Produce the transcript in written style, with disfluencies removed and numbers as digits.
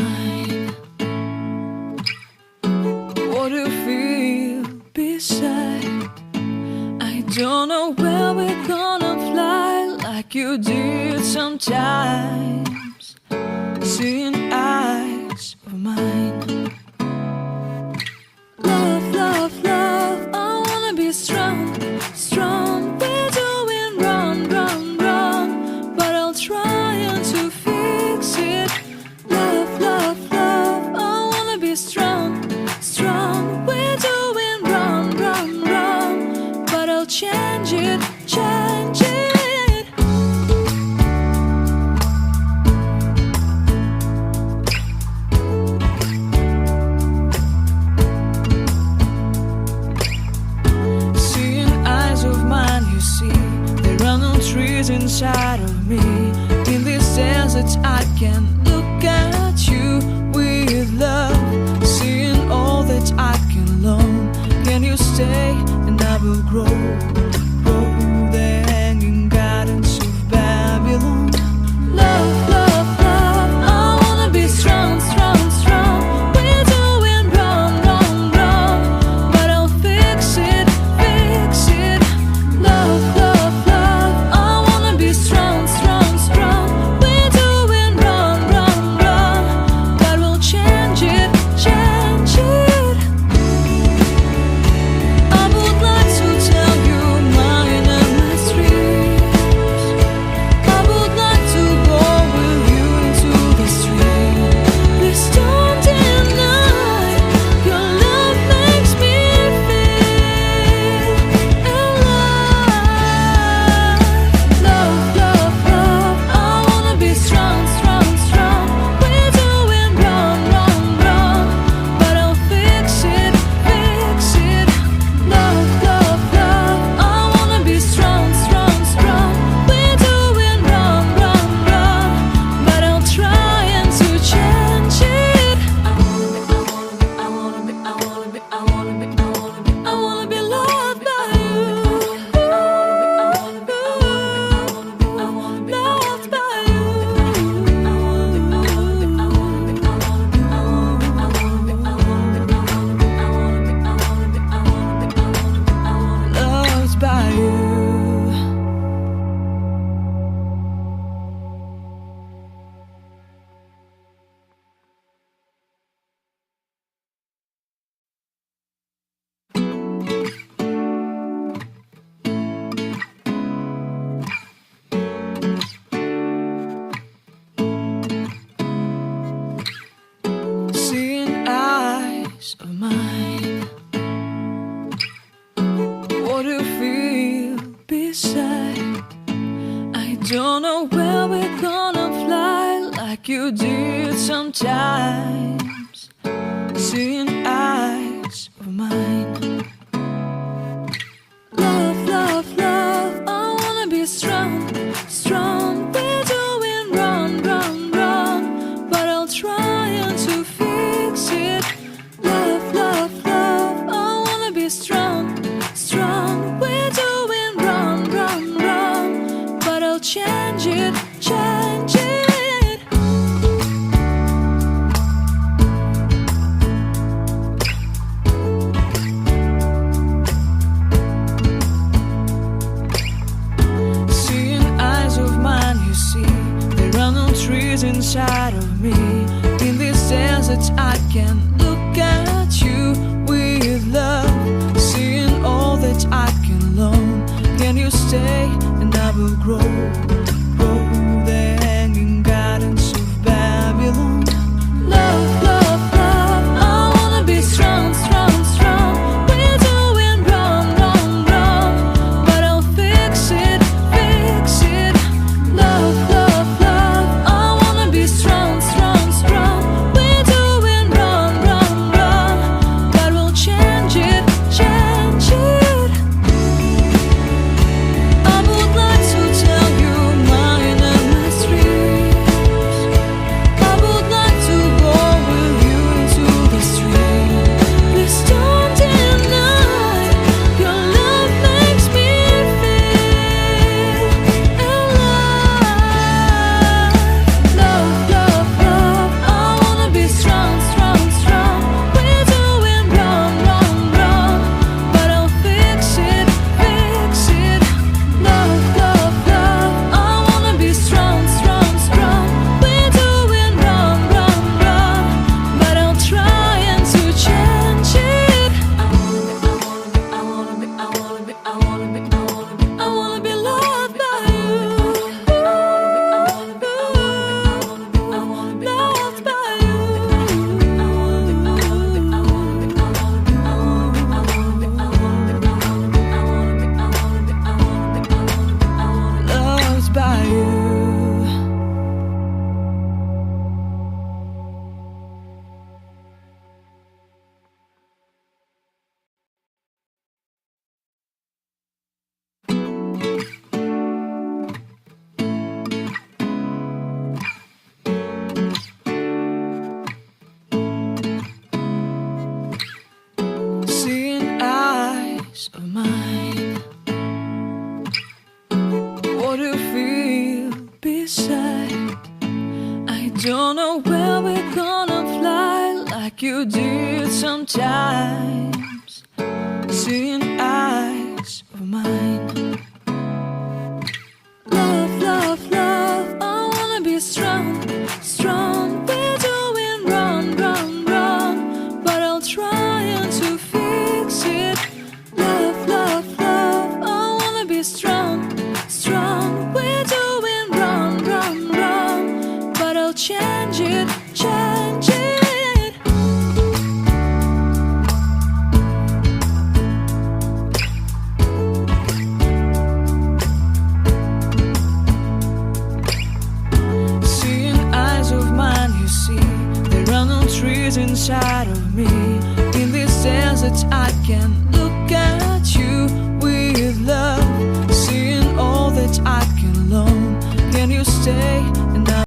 mine. What do you feel beside? I don't know where we're gonna fly like you did sometimes. Seeing eyes of mine. Love, love, love, I wanna be strong, strong. We're doing wrong, wrong, wrong, but I'll try to fix it. Love, love, love, I wanna be strong, strong. We're doing wrong, wrong, wrong, but I'll change it, change it. Trees inside of me. In this desert I can look at you with love. Seeing all that I can learn. Can you stay and I will grow, grow the hanging gardens of Babylon. Love, love, love, I wanna be strong, strong, strong. We're doing wrong, wrong, wrong, but I'll fix it, fix it. Love, love, love, strong, strong, strong. We're doing wrong, wrong, wrong, but we'll change it, change it. I would like to tell you my endless dreams. I would like to go with you into the stream. Please don't deny your love makes me feel alive. Love, love, love, I wanna be strong, strong, strong. We're doing wrong, wrong, wrong, but I'll fix it, fix it. Love, love, love, I wanna be strong, strong, strong. We're doing wrong, wrong, wrong, but I'll try to change it. I wanna be loved by you. Loved by you. Loved by you. Seeing eyes of mine. What do you feel beside? I don't know where we're gonna fly like you did sometimes. Seeing eyes of mine. Love, love, love, I wanna be strong, strong. We're doing wrong, wrong, wrong, but I'll try to fix it. Love, love, love, I wanna be strong, strong. We're doing wrong, wrong, wrong, but I'll change it, change it. Seeing eyes of mine, you see, there are no trees inside of me. In this desert I can look at you with love. Seeing all that I can learn. Can you stay and I will grow, grow the hanging gardens of Babylon. Love, love, love, I wanna be strong, strong, strong. We're doing wrong, wrong, wrong, but I'll fix it, fix it. Love, love, love, I wanna be strong, strong, strong. We're doing wrong, wrong. you did sometimes. Seeing eyes of mine. Love, love, love, I wanna be strong, strong. We're doing wrong, wrong, wrong, but I'll try to fix it. Love, love, love, I wanna be strong, strong. We're doing wrong, wrong, wrong, but I'll change it, change it. Seeing eyes of mine, you see, there are no trees inside of me. In this desert, I can look at